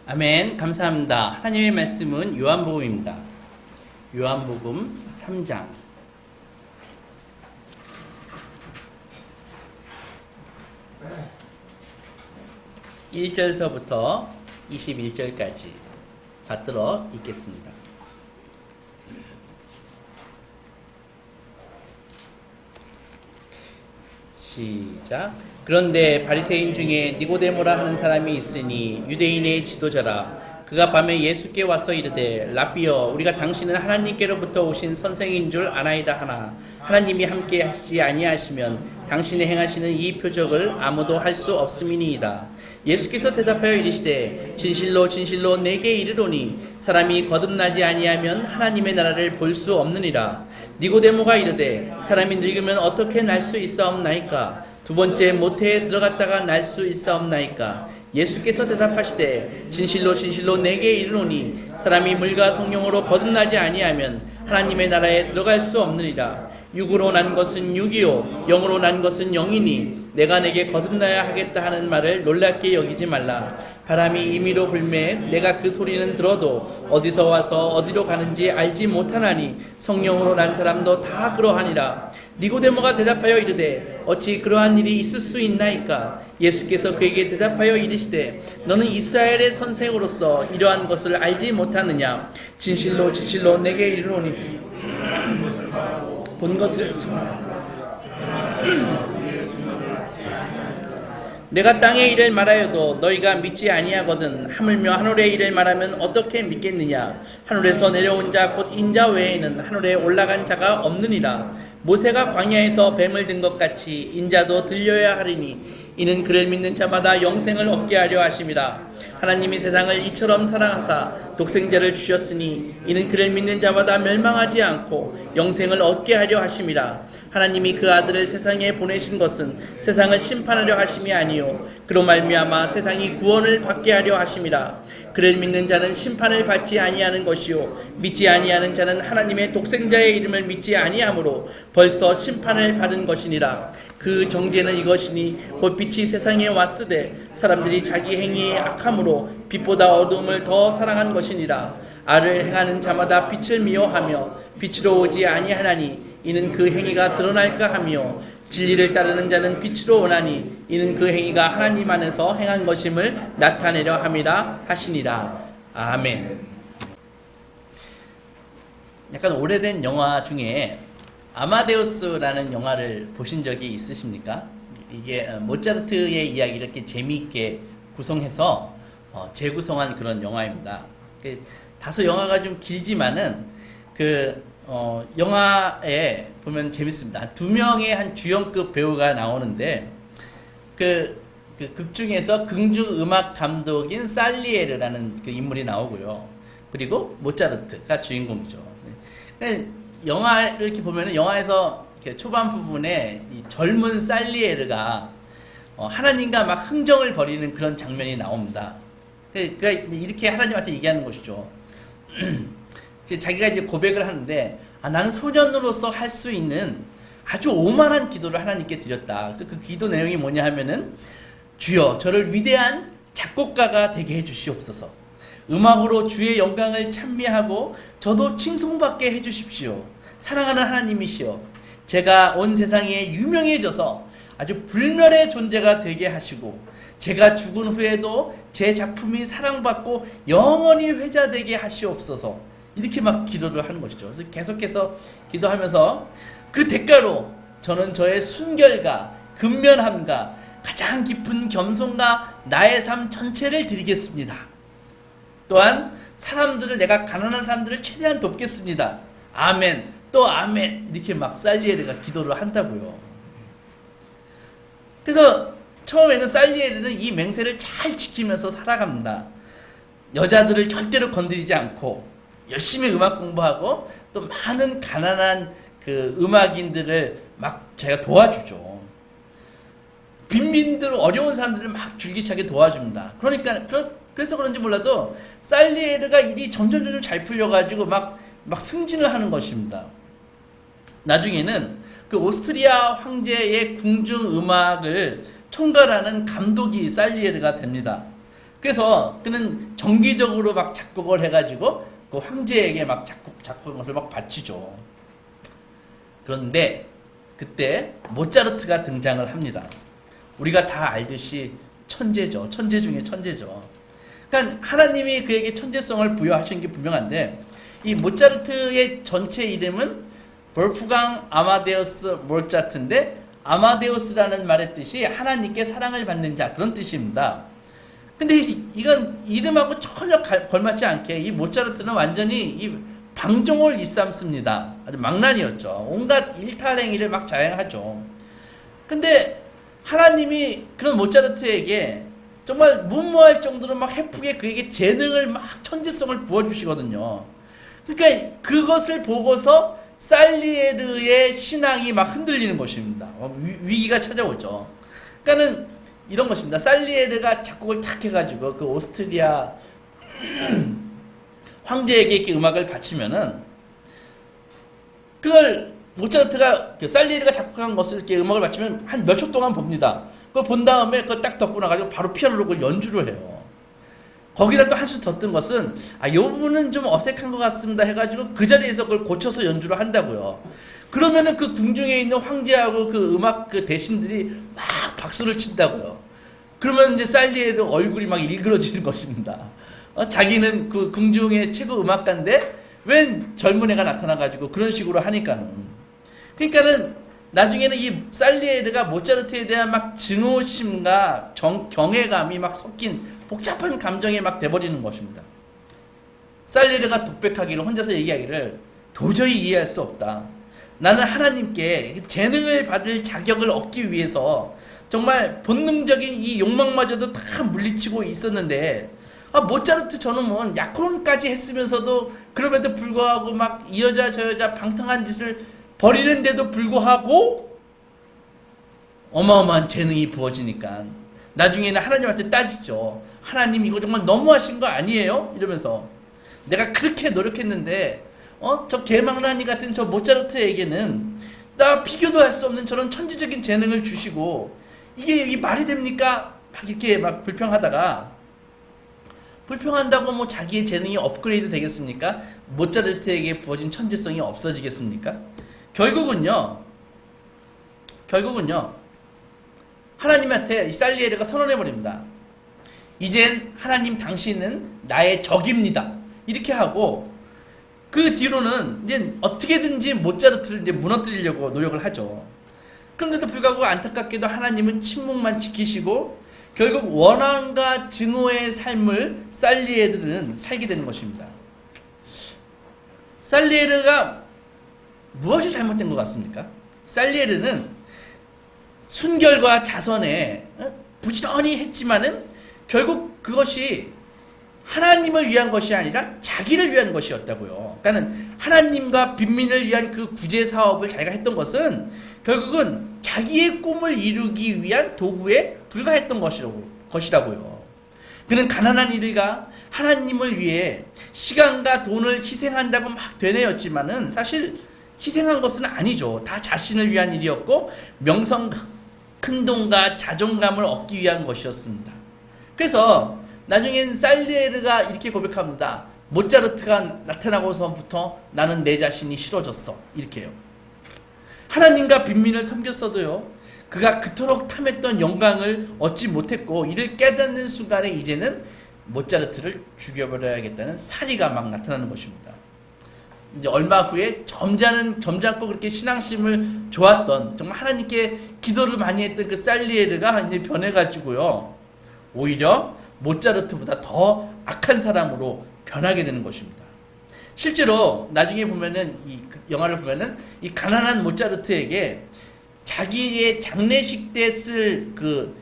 아멘. 감사합니다. 하나님의 말씀은 요한복음입니다. 요한복음 3장 1절서부터 21절까지 받들어 읽겠습니다. 시작. 그런데 바리새인 중에 니고데모라 하는 사람이 있으니 유대인의 지도자라. 그가 밤에 예수께 와서 이르되 라비여, 우리가 당신은 하나님께로부터 오신 선생인 줄 아나이다 하나 하나님이 함께 하시지 아니하시면 당신이 행하시는 이 표적을 아무도 할 수 없음이니이다. 예수께서 대답하여 이르시되 진실로 진실로 내게 이르노니 사람이 거듭나지 아니하면 하나님의 나라를 볼 수 없느니라. 니고데모가 이르되 사람이 늙으면 어떻게 날 수 있사옵나이까? 두 번째 모태에 들어갔다가 날 수 있사옵나이까? 예수께서 대답하시되 진실로 진실로 내게 이르노니 사람이 물과 성령으로 거듭나지 아니하면 하나님의 나라에 들어갈 수 없느니라. 육으로 난 것은 육이요 영으로 난 것은 영이니 내가 내게 거듭나야 하겠다 하는 말을 놀랍게 여기지 말라. 바람이 임의로 불매 내가 그 소리는 들어도 어디서 와서 어디로 가는지 알지 못하나니 성령으로 난 사람도 다 그러하니라. 니고데모가 대답하여 이르되 어찌 그러한 일이 있을 수 있나이까? 예수께서 그에게 대답하여 이르시되 너는 이스라엘의 선생으로서 이러한 것을 알지 못하느냐? 진실로 진실로 내게 이르노니 본 것을 내가 땅의 일을 말하여도 너희가 믿지 아니하거든. 하물며 하늘의 일을 말하면 어떻게 믿겠느냐? 하늘에서 내려온 자 곧 인자 외에는 하늘에 올라간 자가 없느니라. 모세가 광야에서 뱀을 든 것 같이 인자도 들려야 하리니 이는 그를 믿는 자마다 영생을 얻게 하려 하심이라. 하나님이 세상을 이처럼 사랑하사 독생자를 주셨으니 이는 그를 믿는 자마다 멸망하지 않고 영생을 얻게 하려 하심이라. 하나님이 그 아들을 세상에 보내신 것은 세상을 심판하려 하심이 아니요 그로 말미암아 세상이 구원을 받게 하려 하심이라. 그를 믿는 자는 심판을 받지 아니하는 것이요 믿지 아니하는 자는 하나님의 독생자의 이름을 믿지 아니하므로 벌써 심판을 받은 것이니라. 그 정죄는 이것이니 곧 빛이 세상에 왔으되 사람들이 자기 행위의 악함으로 빛보다 어두움을 더 사랑한 것이니라. 알을 행하는 자마다 빛을 미워하며 빛으로 오지 아니하나니 이는 그 행위가 드러날까 하며 진리를 따르는 자는 빛으로 오나니 이는 그 행위가 하나님 안에서 행한 것임을 나타내려 함이라 하시니라. 아멘. 약간 오래된 영화 중에 아마데우스라는 영화를 보신 적이 있으십니까? 이게 모차르트의 이야기를 이렇게 재미있게 구성해서 재구성한 그런 영화입니다. 다소 영화가 좀 길지만은 영화에 보면 재밌습니다. 두 명의 한 주연급 배우가 나오는데 극 중에서 긍중 음악 감독인 살리에르라는 그 인물이 나오고요. 그리고 모차르트가 주인공이죠. 영화를 이렇게 보면은 영화에서 이렇게 초반 부분에 이 젊은 살리에르가 하나님과 막 흥정을 벌이는 그런 장면이 나옵니다. 그러니까 이렇게 하나님한테 얘기하는 것이죠. 자기가 이제 고백을 하는데 나는 소년으로서 할 수 있는 아주 오만한 기도를 하나님께 드렸다. 그래서 그 기도 내용이 뭐냐 하면은 주여 저를 위대한 작곡가가 되게 해주시옵소서. 음악으로 주의 영광을 찬미하고 저도 칭송받게 해주십시오. 사랑하는 하나님이시여 제가 온 세상에 유명해져서 아주 불멸의 존재가 되게 하시고 제가 죽은 후에도 제 작품이 사랑받고 영원히 회자되게 하시옵소서. 이렇게 막 기도를 하는 것이죠. 그래서 계속해서 기도하면서 그 대가로 저는 저의 순결과 근면함과 가장 깊은 겸손과 나의 삶 전체를 드리겠습니다. 또한 사람들을 내가 가난한 사람들을 최대한 돕겠습니다. 아멘. 또 아멘. 이렇게 막 살리에르가 기도를 한다고요. 그래서 처음에는 살리에르는 이 맹세를 잘 지키면서 살아갑니다. 여자들을 절대로 건드리지 않고 열심히 음악 공부하고 또 많은 가난한 그 음악인들을 막 제가 도와주죠. 빈민들 어려운 사람들을 막 줄기차게 도와줍니다. 그래서 그런지 몰라도 살리에르가 일이 점점 잘 풀려가지고 막 승진을 하는 것입니다. 나중에는 그 오스트리아 황제의 궁중 음악을 총괄하는 감독이 살리에르가 됩니다. 그래서 그는 정기적으로 막 작곡을 해가지고 그 황제에게 막 작곡한 것을 막 바치죠. 그런데 그때 모차르트가 등장을 합니다. 우리가 다 알듯이 천재죠. 천재 중에 천재죠. 그러니까 하나님이 그에게 천재성을 부여하신 게 분명한데, 이 모차르트의 전체 이름은 볼프강 아마데우스 모차르트인데, 아마데우스라는 말의 뜻이 하나님께 사랑을 받는 자, 그런 뜻입니다. 근데 이건 이름하고 전혀 걸맞지 않게 이 모차르트는 완전히 이 방종을 일삼습니다. 아주 망난이었죠. 온갖 일탈행위를 막 자행하죠. 근데 하나님이 그런 모차르트에게 정말 무모할 정도로 막 해프게 그에게 재능을 막 천재성을 부어주시거든요. 그러니까 그것을 보고서 살리에르의 신앙이 막 흔들리는 것입니다. 위기가 찾아오죠. 그러니까는 이런 것입니다. 살리에르가 작곡을 탁 해가지고 그 오스트리아 황제에게 이렇게 음악을 바치면은 그걸 모차르트가 살리에르가 작곡한 것을 이렇게 음악을 바치면 한 몇 초 동안 봅니다. 그걸 본 다음에 그걸 딱 덮고 나가지고 바로 피아노로 그걸 연주를 해요. 거기다 또 한 수 더 뜬 것은 요 부분은 좀 어색한 것 같습니다 해가지고 그 자리에서 그걸 고쳐서 연주를 한다고요. 그러면은 그 궁중에 있는 황제하고 그 음악 그 대신들이 막 박수를 친다고요. 그러면 이제 살리에르 얼굴이 막 일그러지는 것입니다. 자기는 그 궁중의 최고 음악가인데 웬 젊은 애가 나타나가지고 그런 식으로 하니까는. 그러니까는 나중에는 이 살리에르가 모차르트에 대한 막 증오심과 경외감이 막 섞인 복잡한 감정이 막 돼버리는 것입니다. 살리에르가 독백하기를, 혼자서 얘기하기를, 도저히 이해할 수 없다. 나는 하나님께 재능을 받을 자격을 얻기 위해서 정말 본능적인 이 욕망마저도 다 물리치고 있었는데, 모차르트 저놈은 약혼까지 했으면서도 그럼에도 불구하고 막 이 여자 저 여자 방탕한 짓을 벌이는데도 불구하고 어마어마한 재능이 부어지니까 나중에는 하나님한테 따지죠. 하나님 이거 정말 너무하신 거 아니에요? 이러면서 내가 그렇게 노력했는데 저 개망나니 같은 저 모차르트에게는 나 비교도 할 수 없는 저런 천지적인 재능을 주시고 이게 말이 됩니까? 막 이렇게 막 불평한다고 뭐 자기의 재능이 업그레이드 되겠습니까? 모차르트에게 부어진 천재성이 없어지겠습니까? 결국은요 하나님한테 이 살리에르가 선언해버립니다. 이젠 하나님 당신은 나의 적입니다. 이렇게 하고 그 뒤로는 이제 어떻게든지 모차르트를 이제 무너뜨리려고 노력을 하죠. 그런데도 불구하고 안타깝게도 하나님은 침묵만 지키시고 결국 원한과 증오의 삶을 살리에르는 살게 되는 것입니다. 살리에르가 무엇이 잘못된 것 같습니까? 살리에르는 순결과 자선에 부지런히 했지만은 결국 그것이 하나님을 위한 것이 아니라 자기를 위한 것이었다고요. 그러니까 하나님과 빈민을 위한 그 구제 사업을 자기가 했던 것은 결국은 자기의 꿈을 이루기 위한 도구에 불과했던 것이라고요. 그는 가난한 이들과 하나님을 위해 시간과 돈을 희생한다고 막 되뇌었지만은 사실 희생한 것은 아니죠. 다 자신을 위한 일이었고 명성, 큰 돈과 자존감을 얻기 위한 것이었습니다. 그래서 나중엔 살리에르가 이렇게 고백합니다. 모차르트가 나타나고서부터 나는 내 자신이 싫어졌어. 이렇게요. 하나님과 빈민을 섬겼어도요, 그가 그토록 탐했던 영광을 얻지 못했고 이를 깨닫는 순간에 이제는 모차르트를 죽여버려야겠다는 사리가 막 나타나는 것입니다. 이제 얼마 후에 점잖고 그렇게 신앙심을 좋았던, 정말 하나님께 기도를 많이 했던 그 살리에르가 이제 변해가지고요, 오히려 모차르트보다 더 악한 사람으로 변하게 되는 것입니다. 실제로 나중에 보면은 이 영화를 보면은 이 가난한 모차르트에게 자기의 장례식 때 쓸 그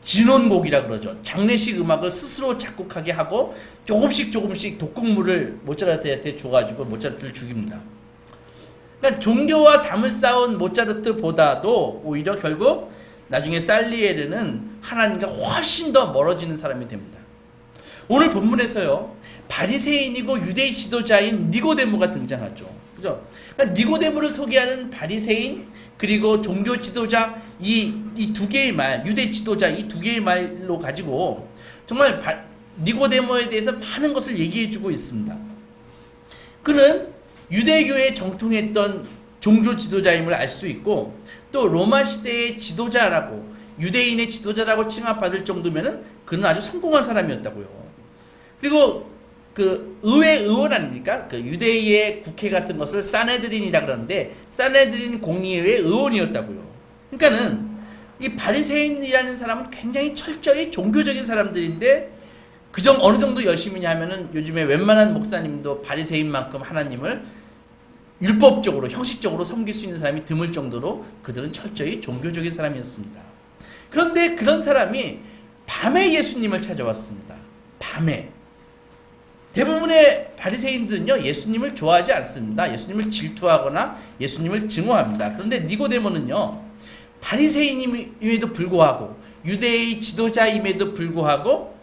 진원곡이라 그러죠. 장례식 음악을 스스로 작곡하게 하고 조금씩 독극물을 모차르트한테 줘가지고 모차르트를 죽입니다. 그러니까 종교와 담을 쌓은 모차르트보다도 오히려 결국 나중에 살리에르는 하나님과 훨씬 더 멀어지는 사람이 됩니다. 오늘 본문에서요, 바리새인이고 유대의 지도자인 니고데모가 등장하죠. 그죠? 그러니까 니고데모를 소개하는 바리새인 그리고 종교 지도자 이 두 개의 말, 유대 지도자 이 두 개의 말로 가지고 정말 니고데모에 대해서 많은 것을 얘기해주고 있습니다. 그는 유대교에 정통했던 종교 지도자임을 알 수 있고 또 로마 시대의 지도자라고 유대인의 지도자라고 칭함받을 정도면은 그는 아주 성공한 사람이었다고요. 그리고 그 의회 의원 아닙니까? 그 유대의 국회 같은 것을 사네드린이라 그러는데 사네드린 공의회 의원이었다고요. 그러니까는 이 바리새인이라는 사람은 굉장히 철저히 종교적인 사람들인데 어느 정도 열심히냐 하면은 요즘에 웬만한 목사님도 바리새인만큼 하나님을 율법적으로 형식적으로 섬길 수 있는 사람이 드물 정도로 그들은 철저히 종교적인 사람이었습니다. 그런데 그런 사람이 밤에 예수님을 찾아왔습니다. 밤에. 대부분의 바리새인들은요 예수님을 좋아하지 않습니다. 예수님을 질투하거나 예수님을 증오합니다. 그런데 니고데모는요 바리새인임에도 불구하고 유대의 지도자임에도 불구하고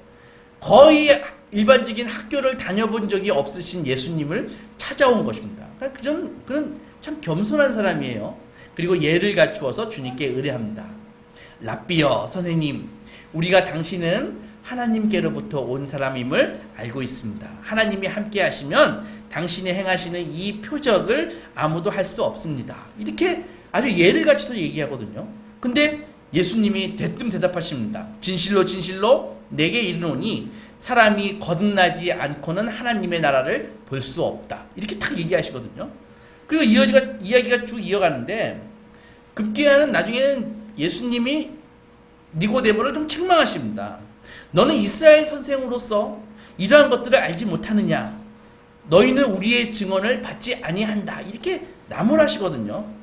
거의 일반적인 학교를 다녀본 적이 없으신 예수님을 찾아온 것입니다. 그는 참 겸손한 사람이에요. 그리고 예를 갖추어서 주님께 의뢰합니다. 랍비여 선생님, 우리가 당신은 하나님께로부터 온 사람임을 알고 있습니다. 하나님이 함께 하시면 당신이 행하시는 이 표적을 아무도 할 수 없습니다. 이렇게 아주 예를 갖춰서 얘기하거든요. 근데 예수님이 대뜸 대답하십니다. 진실로 진실로 내게 이르노니 사람이 거듭나지 않고는 하나님의 나라를 볼 수 없다. 이렇게 딱 얘기하시거든요. 그리고 이야기가 쭉 이어가는데 급기야는 나중에는 예수님이 니고데모를 좀 책망하십니다. 너는 이스라엘 선생으로서 이러한 것들을 알지 못하느냐? 너희는 우리의 증언을 받지 아니한다. 이렇게 나무라시거든요.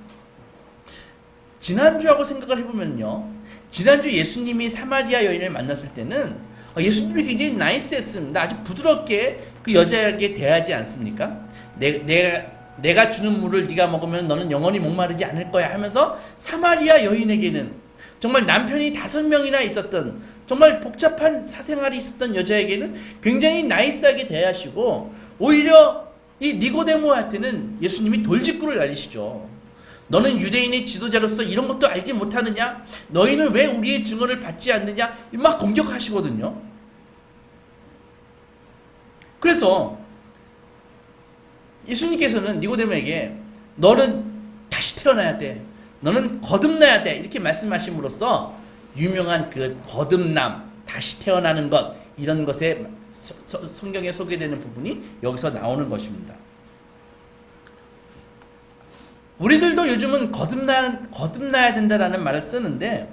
지난주하고 생각을 해보면요. 지난주 예수님이 사마리아 여인을 만났을 때는 예수님이 굉장히 나이스했습니다. 아주 부드럽게 그 여자에게 대하지 않습니까? 내가 주는 물을 네가 먹으면 너는 영원히 목마르지 않을 거야 하면서 사마리아 여인에게는 정말 남편이 5명이나 있었던 정말 복잡한 사생활이 있었던 여자에게는 굉장히 나이스하게 대하시고 오히려 이 니고데모한테는 예수님이 돌직구를 날리시죠. 너는 유대인의 지도자로서 이런 것도 알지 못하느냐? 너희는 왜 우리의 증언을 받지 않느냐? 막 공격하시거든요. 그래서 예수님께서는 니고데모에게 너는 다시 태어나야 돼. 너는 거듭나야 돼. 이렇게 말씀하심으로써 유명한 그 거듭남, 다시 태어나는 것 이런 것에 성경에 소개되는 부분이 여기서 나오는 것입니다. 우리들도 요즘은 거듭나야 된다라는 말을 쓰는데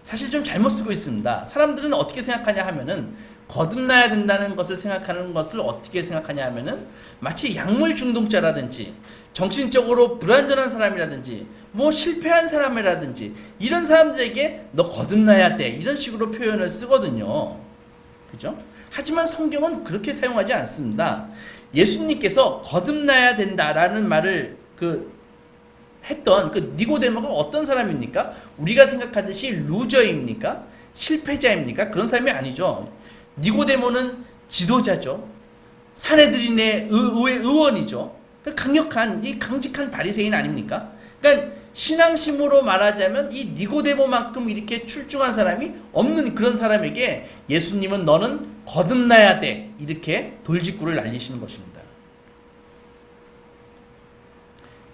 사실 좀 잘못 쓰고 있습니다. 사람들은 어떻게 생각하냐 하면은 거듭나야 된다는 것을 생각하는 것을 어떻게 생각하냐 하면은 마치 약물 중독자라든지 정신적으로 불안전한 사람이라든지 뭐 실패한 사람이라든지 이런 사람들에게 너 거듭나야 돼 이런 식으로 표현을 쓰거든요. 그죠? 하지만 성경은 그렇게 사용하지 않습니다. 예수님께서 거듭나야 된다라는 말을 했던 그 니고데모가 어떤 사람입니까? 우리가 생각하듯이 루저입니까? 실패자입니까? 그런 사람이 아니죠. 니고데모는 지도자죠. 사내들인의 의원이죠. 강직한 바리새인 아닙니까? 그러니까 신앙심으로 말하자면 이 니고데모만큼 이렇게 출중한 사람이 없는 그런 사람에게 예수님은 너는 거듭나야 돼 이렇게 돌직구를 날리시는 것입니다.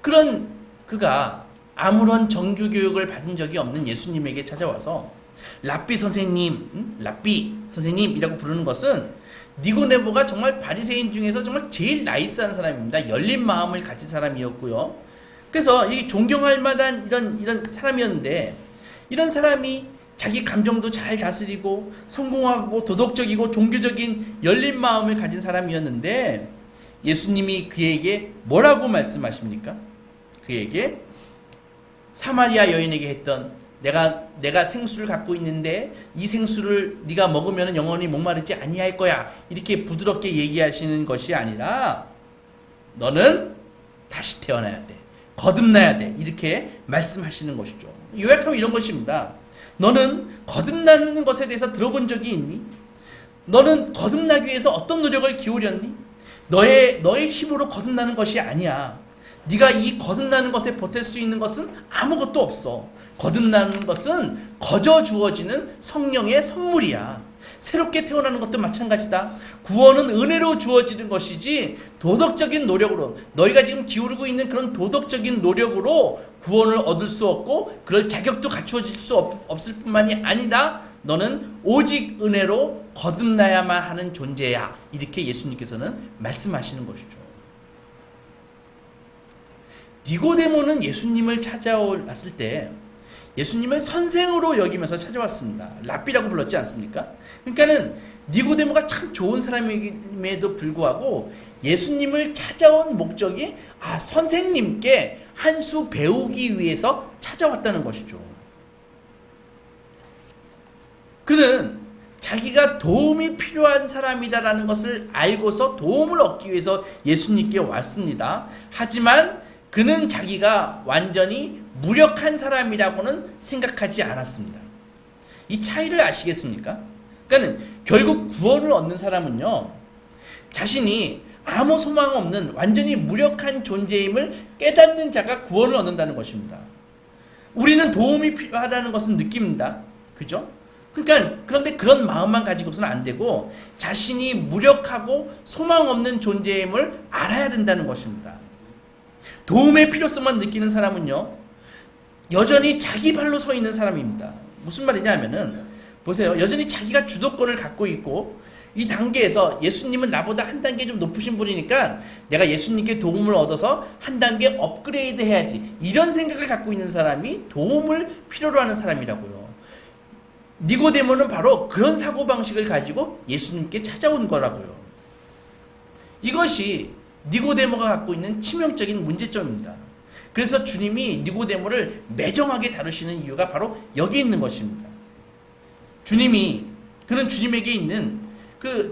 그런 그가 아무런 정규 교육을 받은 적이 없는 예수님에게 찾아와서 랍비 선생님이라고 부르는 것은 니고데모가 정말 바리새인 중에서 정말 제일 나이스한 사람입니다. 열린 마음을 가진 사람이었고요. 그래서 이 존경할 만한 이런 사람이었는데 이런 사람이 자기 감정도 잘 다스리고 성공하고 도덕적이고 종교적인 열린 마음을 가진 사람이었는데 예수님이 그에게 뭐라고 말씀하십니까? 그에게 사마리아 여인에게 했던 내가 생수를 갖고 있는데 이 생수를 네가 먹으면 영원히 목마르지 아니할 거야 이렇게 부드럽게 얘기하시는 것이 아니라 너는 다시 태어나야 돼 거듭나야 돼 이렇게 말씀하시는 것이죠. 요약하면 이런 것입니다. 너는 거듭나는 것에 대해서 들어본 적이 있니? 너는 거듭나기 위해서 어떤 노력을 기울였니? 너의 힘으로 거듭나는 것이 아니야. 네가 이 거듭나는 것에 보탤 수 있는 것은 아무것도 없어. 거듭나는 것은 거저 주어지는 성령의 선물이야. 새롭게 태어나는 것도 마찬가지다. 구원은 은혜로 주어지는 것이지 도덕적인 노력으로, 너희가 지금 기울이고 있는 그런 도덕적인 노력으로 구원을 얻을 수 없고 그럴 자격도 갖추어질 수 없을 뿐만이 아니다. 너는 오직 은혜로 거듭나야만 하는 존재야. 이렇게 예수님께서는 말씀하시는 것이죠. 니고데모는 예수님을 찾아왔을 때 예수님을 선생으로 여기면서 찾아왔습니다. 랍비라고 불렀지 않습니까? 그러니까는 니고데모가 참 좋은 사람임에도 불구하고 예수님을 찾아온 목적이 선생님께 한 수 배우기 위해서 찾아왔다는 것이죠. 그는 자기가 도움이 필요한 사람이다라는 것을 알고서 도움을 얻기 위해서 예수님께 왔습니다. 하지만 그는 자기가 완전히 무력한 사람이라고는 생각하지 않았습니다. 이 차이를 아시겠습니까? 그러니까 결국 구원을 얻는 사람은요, 자신이 아무 소망 없는 완전히 무력한 존재임을 깨닫는 자가 구원을 얻는다는 것입니다. 우리는 도움이 필요하다는 것은 느낍니다. 그죠? 그러니까 그런데 그런 마음만 가지고서는 안 되고 자신이 무력하고 소망 없는 존재임을 알아야 된다는 것입니다. 도움의 필요성만 느끼는 사람은요, 여전히 자기 발로 서 있는 사람입니다. 무슨 말이냐 하면은, 보세요. 여전히 자기가 주도권을 갖고 있고, 이 단계에서 예수님은 나보다 한 단계 좀 높으신 분이니까 내가 예수님께 도움을 얻어서 한 단계 업그레이드 해야지. 이런 생각을 갖고 있는 사람이 도움을 필요로 하는 사람이라고요. 니고데모는 바로 그런 사고방식을 가지고 예수님께 찾아온 거라고요. 이것이 니고데모가 갖고 있는 치명적인 문제점입니다. 그래서 주님이 니고데모를 매정하게 다루시는 이유가 바로 여기 있는 것입니다. 그는 주님에게 있는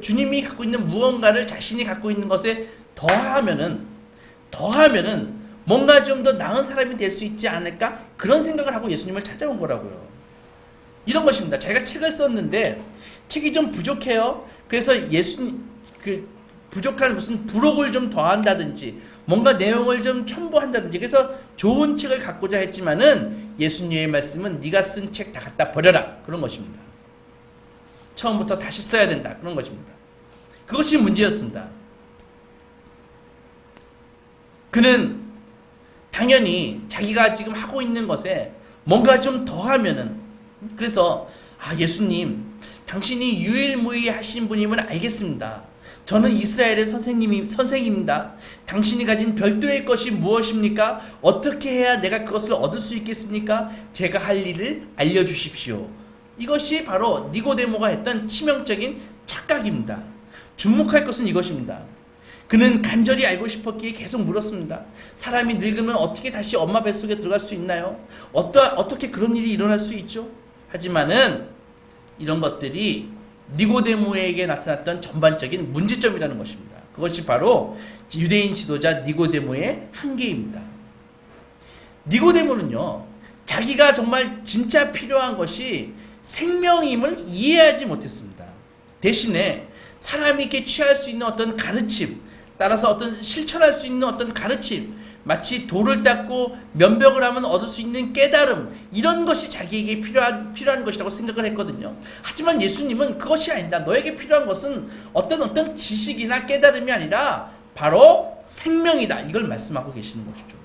주님이 갖고 있는 무언가를 자신이 갖고 있는 것에 더하면은 뭔가 좀 더 나은 사람이 될 수 있지 않을까? 그런 생각을 하고 예수님을 찾아온 거라고요. 이런 것입니다. 자기가 책을 썼는데 책이 좀 부족해요. 그래서 부족한 무슨 부록을 좀 더한다든지 뭔가 내용을 좀 첨부한다든지 그래서 좋은 책을 갖고자 했지만은 예수님의 말씀은 네가 쓴 책 다 갖다 버려라. 그런 것입니다. 처음부터 다시 써야 된다. 그런 것입니다. 그것이 문제였습니다. 그는 당연히 자기가 지금 하고 있는 것에 뭔가 좀 더하면은, 그래서 예수님, 당신이 유일무이하신 분임을 알겠습니다. 저는 이스라엘의 선생입니다. 당신이 가진 별도의 것이 무엇입니까? 어떻게 해야 내가 그것을 얻을 수 있겠습니까? 제가 할 일을 알려주십시오. 이것이 바로 니고데모가 했던 치명적인 착각입니다. 주목할 것은 이것입니다. 그는 간절히 알고 싶었기에 계속 물었습니다. 사람이 늙으면 어떻게 다시 엄마 뱃속에 들어갈 수 있나요? 어떻게 그런 일이 일어날 수 있죠? 하지만은 이런 것들이 니고데모에게 나타났던 전반적인 문제점이라는 것입니다. 그것이 바로 유대인 지도자 니고데모의 한계입니다. 니고데모는요, 자기가 정말 진짜 필요한 것이 생명임을 이해하지 못했습니다. 대신에 사람에게 취할 수 있는 어떤 가르침, 따라서 어떤 실천할 수 있는 어떤 가르침, 마치 돌을 닦고 면벽을 하면 얻을 수 있는 깨달음, 이런 것이 자기에게 필요한 것이라고 생각을 했거든요. 하지만 예수님은 그것이 아니다. 너에게 필요한 것은 어떤 지식이나 깨달음이 아니라 바로 생명이다. 이걸 말씀하고 계시는 것이죠.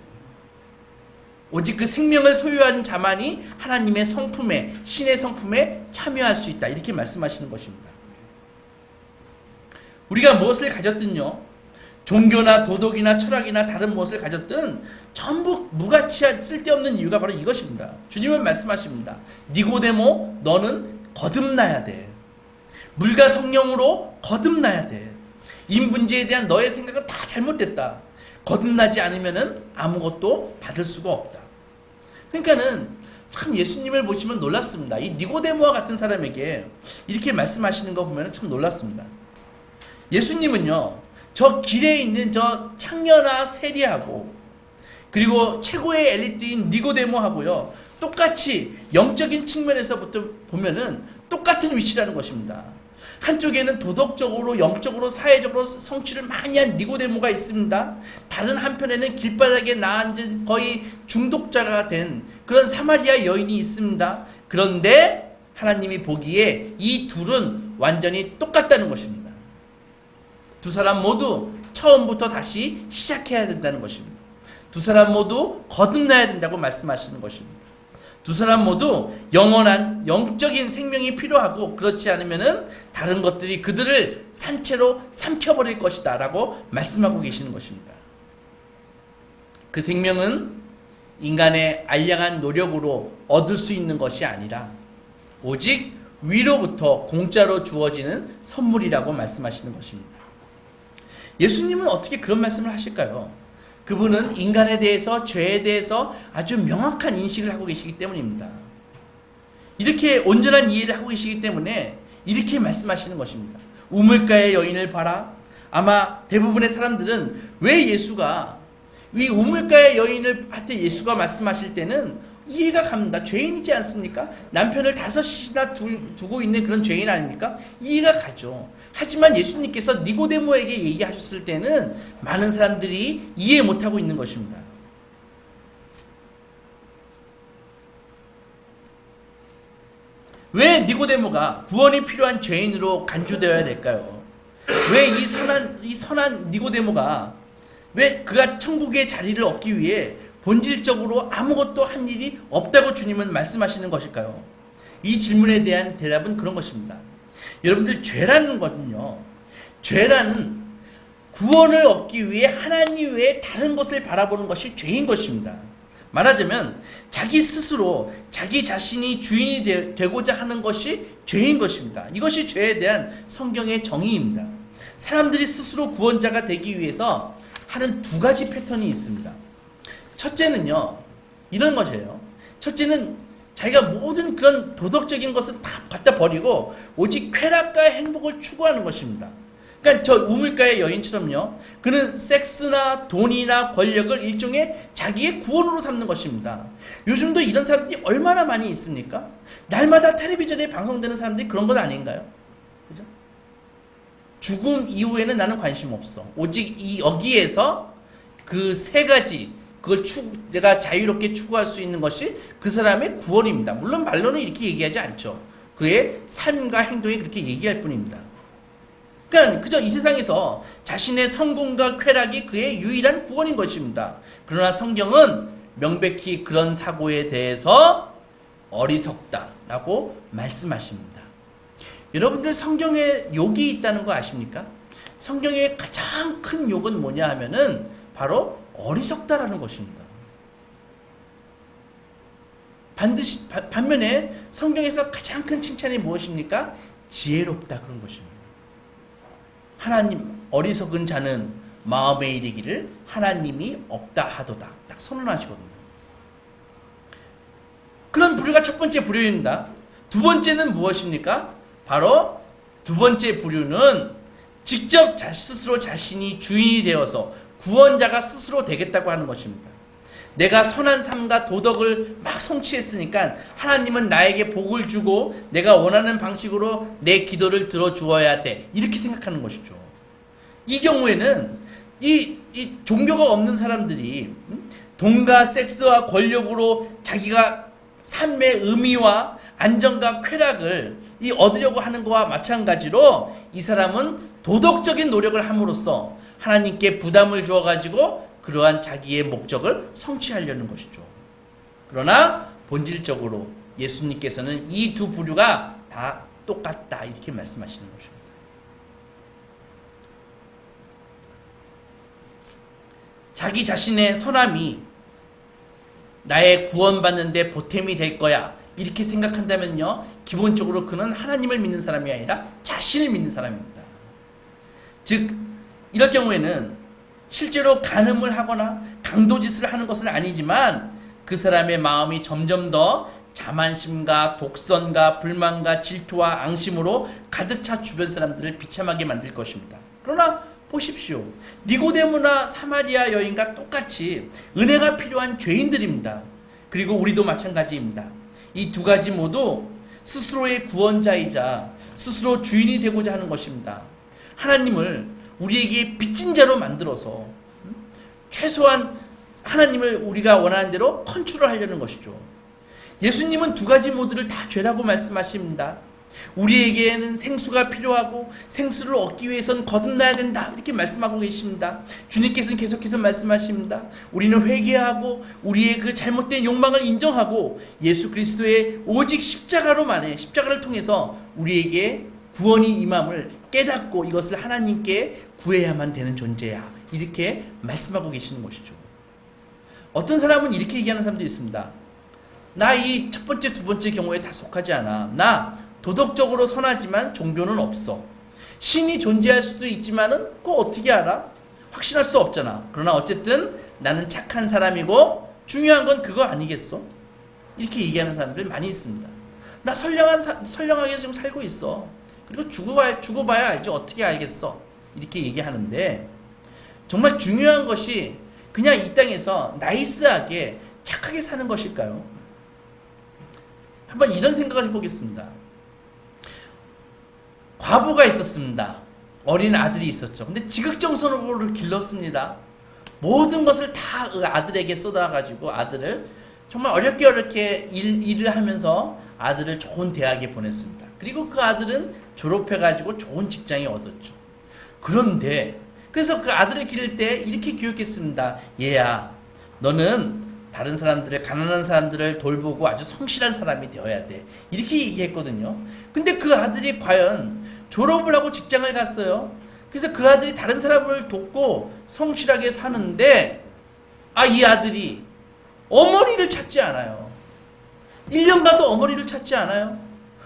오직 그 생명을 소유한 자만이 하나님의 성품에, 신의 성품에 참여할 수 있다. 이렇게 말씀하시는 것입니다. 우리가 무엇을 가졌든요, 종교나 도덕이나 철학이나 다른 무엇을 가졌든 전부 무가치한 쓸데없는 이유가 바로 이것입니다. 주님은 말씀하십니다. 니고데모, 너는 거듭나야 돼. 물과 성령으로 거듭나야 돼. 이 문제에 대한 너의 생각은 다 잘못됐다. 거듭나지 않으면은 아무것도 받을 수가 없다. 그러니까는 참 예수님을 보시면 놀랐습니다. 이 니고데모와 같은 사람에게 이렇게 말씀하시는 거 보면 참 놀랐습니다. 예수님은요, 저 길에 있는 저 창녀나 세리하고 그리고 최고의 엘리트인 니고데모하고요, 똑같이 영적인 측면에서부터 보면은 똑같은 위치라는 것입니다. 한쪽에는 도덕적으로, 영적으로, 사회적으로 성취를 많이 한 니고데모가 있습니다. 다른 한편에는 길바닥에 나앉은 거의 중독자가 된 그런 사마리아 여인이 있습니다. 그런데 하나님이 보기에 이 둘은 완전히 똑같다는 것입니다. 두 사람 모두 처음부터 다시 시작해야 된다는 것입니다. 두 사람 모두 거듭나야 된다고 말씀하시는 것입니다. 두 사람 모두 영원한 영적인 생명이 필요하고 그렇지 않으면은 다른 것들이 그들을 산채로 삼켜버릴 것이다 라고 말씀하고 계시는 것입니다. 그 생명은 인간의 알량한 노력으로 얻을 수 있는 것이 아니라 오직 위로부터 공짜로 주어지는 선물이라고 말씀하시는 것입니다. 예수님은 어떻게 그런 말씀을 하실까요? 그분은 인간에 대해서, 죄에 대해서 아주 명확한 인식을 하고 계시기 때문입니다. 이렇게 온전한 이해를 하고 계시기 때문에 이렇게 말씀하시는 것입니다. 우물가의 여인을 봐라. 아마 대부분의 사람들은 왜 예수가 이 우물가의 여인을 할 때 예수가 말씀하실 때는 이해가 갑니다. 죄인이지 않습니까? 남편을 5이나 두고 있는 그런 죄인 아닙니까? 이해가 가죠. 하지만 예수님께서 니고데모에게 얘기하셨을 때는 많은 사람들이 이해 못하고 있는 것입니다. 왜 니고데모가 구원이 필요한 죄인으로 간주되어야 될까요? 왜 이 선한 니고데모가 왜 그가 천국의 자리를 얻기 위해 본질적으로 아무것도 한 일이 없다고 주님은 말씀하시는 것일까요? 이 질문에 대한 대답은 그런 것입니다. 여러분들, 죄라는 것은요, 죄라는 구원을 얻기 위해 하나님 외에 다른 것을 바라보는 것이 죄인 것입니다. 말하자면 자기 스스로 자기 자신이 주인이 되고자 하는 것이 죄인 것입니다. 이것이 죄에 대한 성경의 정의입니다. 사람들이 스스로 구원자가 되기 위해서 하는 두 가지 패턴이 있습니다. 첫째는요, 이런 것이에요. 첫째는 자기가 모든 그런 도덕적인 것은 다 갖다 버리고 오직 쾌락과 행복을 추구하는 것입니다. 그러니까 저 우물가의 여인처럼요, 그는 섹스나 돈이나 권력을 일종의 자기의 구원으로 삼는 것입니다. 요즘도 이런 사람들이 얼마나 많이 있습니까? 날마다 텔레비전에 방송되는 사람들이 그런 것 아닌가요? 그죠? 죽음 이후에는 나는 관심 없어. 오직 여기에서 그 세 가지, 그걸 내가 자유롭게 추구할 수 있는 것이 그 사람의 구원입니다. 물론 말로는 이렇게 얘기하지 않죠. 그의 삶과 행동이 그렇게 얘기할 뿐입니다. 그러니까 그저 이 세상에서 자신의 성공과 쾌락이 그의 유일한 구원인 것입니다. 그러나 성경은 명백히 그런 사고에 대해서 어리석다라고 말씀하십니다. 여러분들, 성경에 욕이 있다는 거 아십니까? 성경의 가장 큰 욕은 뭐냐 하면은 바로 어리석다라는 것입니다. 반면에 성경에서 가장 큰 칭찬이 무엇입니까? 지혜롭다, 그런 것입니다. 하나님, 어리석은 자는 마음에 이르기를 하나님이 없다 하도다, 딱 선언하시거든요. 그런 부류가 첫 번째 부류입니다. 두 번째는 무엇입니까? 바로 두 번째 부류는 직접 스스로 자신이 주인이 되어서 구원자가 스스로 되겠다고 하는 것입니다. 내가 선한 삶과 도덕을 막 성취했으니까 하나님은 나에게 복을 주고 내가 원하는 방식으로 내 기도를 들어주어야 돼, 이렇게 생각하는 것이죠. 이 경우에는 이 종교가 없는 사람들이 돈과 섹스와 권력으로 자기가 삶의 의미와 안정과 쾌락을 얻으려고 하는 것과 마찬가지로 이 사람은 도덕적인 노력을 함으로써 하나님께 부담을 주어가지고 그러한 자기의 목적을 성취하려는 것이죠. 그러나 본질적으로 예수님께서는 이 두 부류가 다 똑같다, 이렇게 말씀하시는 것입니다. 자기 자신의 선함이 나의 구원받는 데 보탬이 될 거야, 이렇게 생각한다면요, 기본적으로 그는 하나님을 믿는 사람이 아니라 자신을 믿는 사람입니다. 즉, 이럴 경우에는 실제로 간음을 하거나 강도짓을 하는 것은 아니지만 그 사람의 마음이 점점 더 자만심과 독선과 불만과 질투와 앙심으로 가득 차 주변 사람들을 비참하게 만들 것입니다. 그러나 보십시오. 니고데모나 사마리아 여인과 똑같이 은혜가 필요한 죄인들입니다. 그리고 우리도 마찬가지입니다. 이 두 가지 모두 스스로의 구원자이자 스스로 주인이 되고자 하는 것입니다. 하나님을 우리에게 빚진 자로 만들어서 최소한 하나님을 우리가 원하는 대로 컨트롤하려는 것이죠. 예수님은 두 가지 모두를 다 죄라고 말씀하십니다. 우리에게는 생수가 필요하고 생수를 얻기 위해선 거듭나야 된다. 이렇게 말씀하고 계십니다. 주님께서는 계속해서 말씀하십니다. 우리는 회개하고 우리의 그 잘못된 욕망을 인정하고 예수 그리스도의 오직 십자가로만의 십자가를 통해서 우리에게 구원이 임함을 깨닫고 이것을 하나님께 구해야만 되는 존재야. 이렇게 말씀하고 계시는 것이죠. 어떤 사람은 이렇게 얘기하는 사람도 있습니다. 나 이 첫 번째, 두 번째 경우에 다 속하지 않아. 나 도덕적으로 선하지만 종교는 없어. 신이 존재할 수도 있지만은 그거 어떻게 알아? 확신할 수 없잖아. 그러나 어쨌든 나는 착한 사람이고 중요한 건 그거 아니겠어? 이렇게 얘기하는 사람들 많이 있습니다. 나 선량하게 지금 살고 있어. 그리고 죽어봐야 알지 어떻게 알겠어? 이렇게 얘기하는데 정말 중요한 것이 그냥 이 땅에서 나이스하게 착하게 사는 것일까요? 한번 이런 생각을 해보겠습니다. 과부가 있었습니다. 어린 아들이 있었죠. 근데 지극정성으로 길렀습니다. 모든 것을 다 아들에게 쏟아가지고 아들을 정말 어렵게 일을 하면서 아들을 좋은 대학에 보냈습니다. 그리고 그 아들은 졸업해가지고 좋은 직장에 얻었죠. 그런데 그래서 그 아들을 기를 때 이렇게 교육했습니다. 얘야, 너는 다른 사람들을, 가난한 사람들을 돌보고 아주 성실한 사람이 되어야 돼. 이렇게 얘기했거든요. 근데 그 아들이 과연 졸업을 하고 직장을 갔어요. 그래서 그 아들이 다른 사람을 돕고 성실하게 사는데 이 아들이 어머니를 찾지 않아요. 1년 가도 어머니를 찾지 않아요.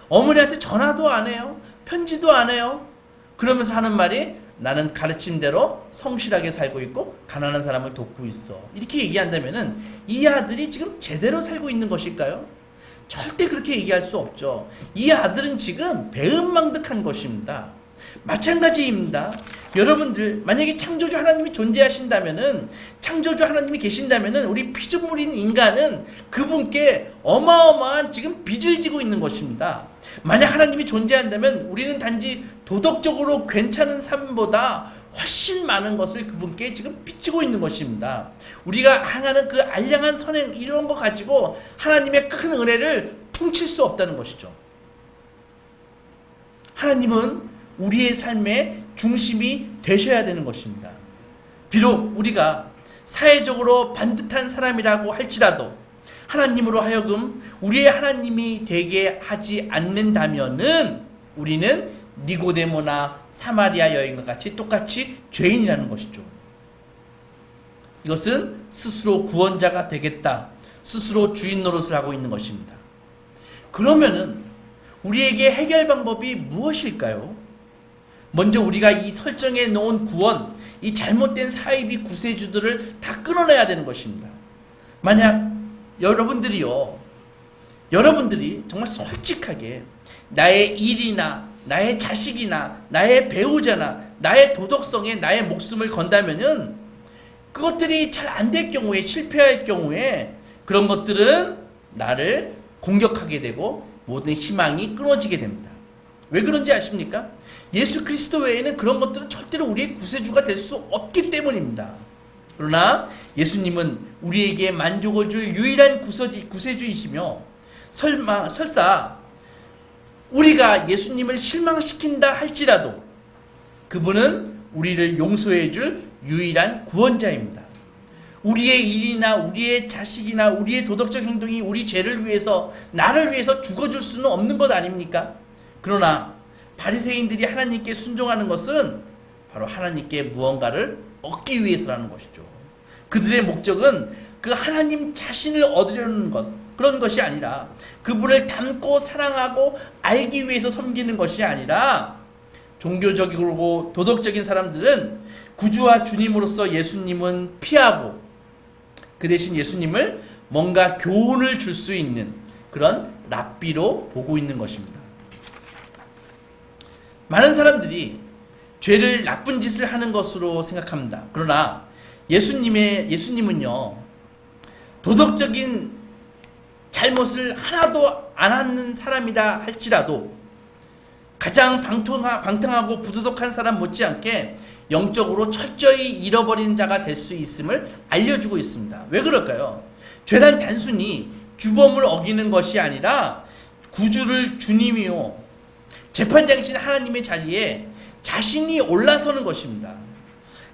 어머니한테 전화도 안 해요. 편지도 안 해요. 그러면서 하는 말이 나는 가르침대로 성실하게 살고 있고 가난한 사람을 돕고 있어. 이렇게 얘기한다면은 이 아들이 지금 제대로 살고 있는 것일까요? 절대 그렇게 얘기할 수 없죠. 이 아들은 지금 배은망덕한 것입니다. 마찬가지입니다. 여러분들 만약에 창조주 하나님이 존재하신다면은, 창조주 하나님이 계신다면은 우리 피조물인 인간은 그분께 어마어마한 지금 빚을 지고 있는 것입니다. 만약 하나님이 존재한다면 우리는 단지 도덕적으로 괜찮은 삶보다 훨씬 많은 것을 그분께 지금 빚지고 있는 것입니다. 우리가 행하는 그 알량한 선행 이런 거 가지고 하나님의 큰 은혜를 퉁칠 수 없다는 것이죠. 하나님은 우리의 삶의 중심이 되셔야 되는 것입니다. 비록 우리가 사회적으로 반듯한 사람이라고 할지라도 하나님으로 하여금 우리의 하나님이 되게 하지 않는다면은 우리는 니고데모나 사마리아 여인과 같이 똑같이 죄인이라는 것이죠. 이것은 스스로 구원자가 되겠다, 스스로 주인 노릇을 하고 있는 것입니다. 그러면은 우리에게 해결 방법이 무엇일까요? 먼저 우리가 이 설정해 놓은 구원, 이 잘못된 사이비 구세주들을 다 끊어내야 되는 것입니다. 만약 여러분들이 정말 솔직하게 나의 일이나 나의 자식이나 나의 배우자나 나의 도덕성에 나의 목숨을 건다면은 그것들이 잘 안 될 경우에, 실패할 경우에 그런 것들은 나를 공격하게 되고 모든 희망이 끊어지게 됩니다. 왜 그런지 아십니까? 예수 그리스도 외에는 그런 것들은 절대로 우리의 구세주가 될 수 없기 때문입니다. 그러나 예수님은 우리에게 만족을 줄 유일한 구세주이시며 설사 우리가 예수님을 실망시킨다 할지라도 그분은 우리를 용서해 줄 유일한 구원자입니다. 우리의 일이나 우리의 자식이나 우리의 도덕적 행동이 우리 죄를 위해서, 나를 위해서 죽어줄 수는 없는 것 아닙니까? 그러나 바리새인들이 하나님께 순종하는 것은 바로 하나님께 무언가를 얻기 위해서라는 것이죠. 그들의 목적은 그 하나님 자신을 얻으려는 것, 그런 것이 아니라 그분을 닮고 사랑하고 알기 위해서 섬기는 것이 아니라, 종교적이고 도덕적인 사람들은 구주와 주님으로서 예수님은 피하고 그 대신 예수님을 뭔가 교훈을 줄 수 있는 그런 랍비로 보고 있는 것입니다. 많은 사람들이 죄를 나쁜 짓을 하는 것으로 생각합니다. 그러나 예수님은요, 도덕적인 잘못을 하나도 안 하는 사람이라 할지라도 가장 방탕하고 부도덕한 사람 못지않게 영적으로 철저히 잃어버린 자가 될 수 있음을 알려주고 있습니다. 왜 그럴까요? 죄란 단순히 규범을 어기는 것이 아니라 구주를 주님이요 재판장이신 하나님의 자리에 자신이 올라서는 것입니다.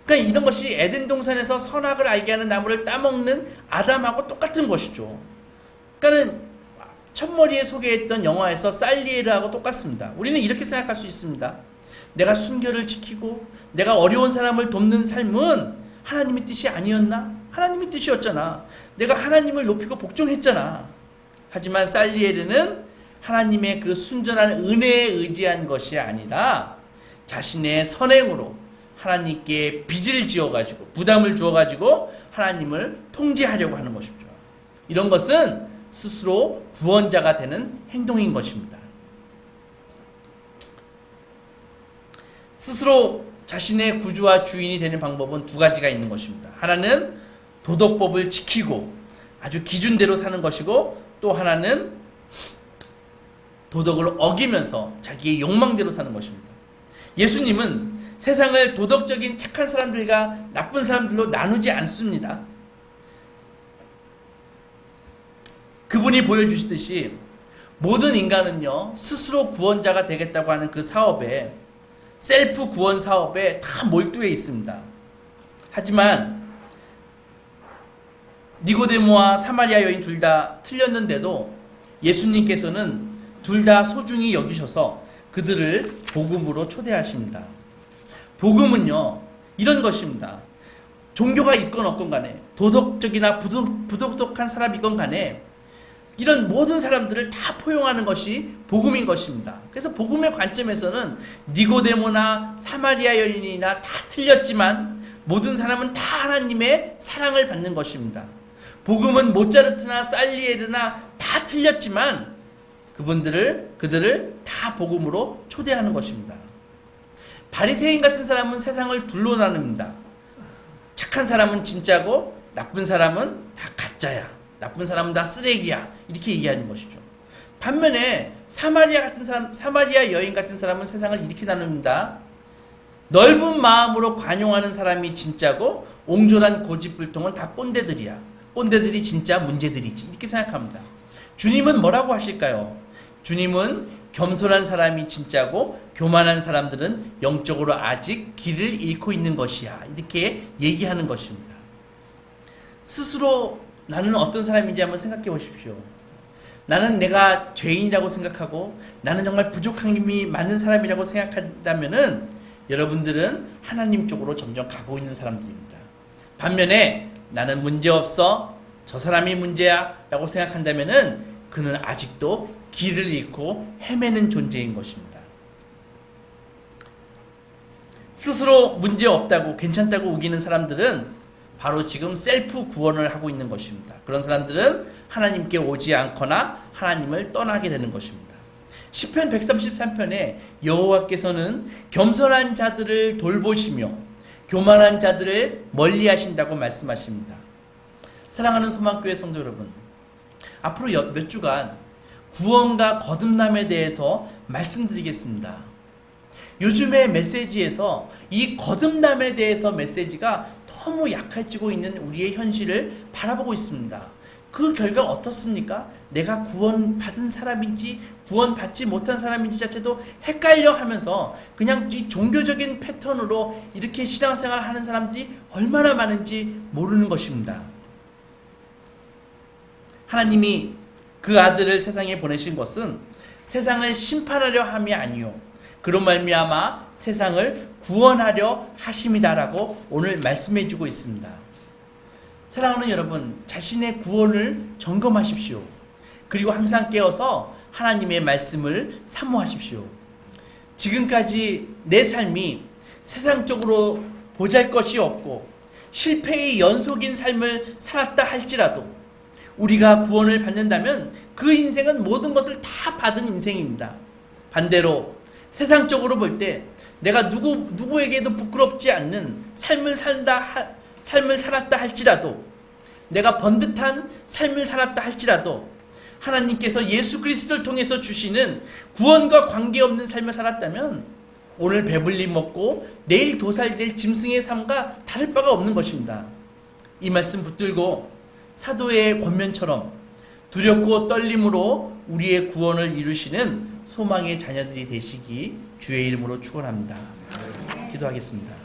그러니까 이런 것이 에덴 동산에서 선악을 알게 하는 나무를 따먹는 아담하고 똑같은 것이죠. 그러니까는 첫머리에 소개했던 영화에서 살리에르하고 똑같습니다. 우리는 이렇게 생각할 수 있습니다. 내가 순결을 지키고 내가 어려운 사람을 돕는 삶은 하나님의 뜻이 아니었나? 하나님의 뜻이었잖아. 내가 하나님을 높이고 복종했잖아. 하지만 살리에르는 하나님의 그 순전한 은혜에 의지한 것이 아니라 자신의 선행으로 하나님께 빚을 지어가지고 부담을 주어가지고 하나님을 통제하려고 하는 것이죠. 이런 것은 스스로 구원자가 되는 행동인 것입니다. 스스로 자신의 구주와 주인이 되는 방법은 두 가지가 있는 것입니다. 하나는 도덕법을 지키고 아주 기준대로 사는 것이고, 또 하나는 도덕을 어기면서 자기의 욕망대로 사는 것입니다. 예수님은 세상을 도덕적인 착한 사람들과 나쁜 사람들로 나누지 않습니다. 그분이 보여주시듯이 모든 인간은요, 스스로 구원자가 되겠다고 하는 그 사업에, 셀프 구원 사업에 다 몰두해 있습니다. 하지만 니고데모와 사마리아 여인 둘 다 틀렸는데도 예수님께서는 둘 다 소중히 여기셔서 그들을 복음으로 초대하십니다. 복음은요, 이런 것입니다. 종교가 있건 없건 간에, 도덕적이나 부도덕한 사람이건 간에 이런 모든 사람들을 다 포용하는 것이 복음인 것입니다. 그래서 복음의 관점에서는 니고데모나 사마리아 여인이나 다 틀렸지만 모든 사람은 다 하나님의 사랑을 받는 것입니다. 복음은 모차르트나 살리에르나 다 틀렸지만 그들을 다 복음으로 초대하는 것입니다. 바리새인 같은 사람은 세상을 둘로 나눕니다. 착한 사람은 진짜고 나쁜 사람은 다 가짜야. 나쁜 사람은 다 쓰레기야. 이렇게 얘기하는 것이죠. 반면에 사마리아 여인 같은 사람은 세상을 이렇게 나눕니다. 넓은 마음으로 관용하는 사람이 진짜고 옹졸한 고집불통은 다 꼰대들이야. 꼰대들이 진짜 문제들이지. 이렇게 생각합니다. 주님은 뭐라고 하실까요? 주님은 겸손한 사람이 진짜고 교만한 사람들은 영적으로 아직 길을 잃고 있는 것이야. 이렇게 얘기하는 것입니다. 스스로 나는 어떤 사람인지 한번 생각해 보십시오. 나는 내가 죄인이라고 생각하고 나는 정말 부족함이 많은 사람이라고 생각한다면은 여러분들은 하나님 쪽으로 점점 가고 있는 사람들입니다. 반면에 나는 문제없어, 저 사람이 문제야 라고 생각한다면은 그는 아직도 길을 잃고 헤매는 존재인 것입니다. 스스로 문제없다고 괜찮다고 우기는 사람들은 바로 지금 셀프 구원을 하고 있는 것입니다. 그런 사람들은 하나님께 오지 않거나 하나님을 떠나게 되는 것입니다. 시편 133편에 여호와께서는 겸손한 자들을 돌보시며 교만한 자들을 멀리 하신다고 말씀하십니다. 사랑하는 소망교회 성도 여러분, 앞으로 몇 주간 구원과 거듭남에 대해서 말씀드리겠습니다. 요즘의 메시지에서 이 거듭남에 대해서 메시지가 너무 약해지고 있는 우리의 현실을 바라보고 있습니다. 그 결과 어떻습니까? 내가 구원받은 사람인지 구원받지 못한 사람인지 자체도 헷갈려 하면서 그냥 이 종교적인 패턴으로 이렇게 신앙생활 하는 사람들이 얼마나 많은지 모르는 것입니다. 하나님이 그 아들을 세상에 보내신 것은 세상을 심판하려 함이 아니요 그런 말미암아 세상을 구원하려 하심이다라고 오늘 말씀해 주고 있습니다. 사랑하는 여러분, 자신의 구원을 점검하십시오. 그리고 항상 깨어서 하나님의 말씀을 사모하십시오. 지금까지 내 삶이 세상적으로 보잘것이 없고 실패의 연속인 삶을 살았다 할지라도 우리가 구원을 받는다면 그 인생은 모든 것을 다 받은 인생입니다. 반대로 세상적으로 볼 때 내가 누구에게도 부끄럽지 않는 삶을 살았다 할지라도, 내가 번듯한 삶을 살았다 할지라도 하나님께서 예수 그리스도를 통해서 주시는 구원과 관계없는 삶을 살았다면 오늘 배불리 먹고 내일 도살될 짐승의 삶과 다를 바가 없는 것입니다. 이 말씀 붙들고 사도의 권면처럼 두렵고 떨림으로 우리의 구원을 이루시는 소망의 자녀들이 되시기 주의 이름으로 축원합니다. 기도하겠습니다.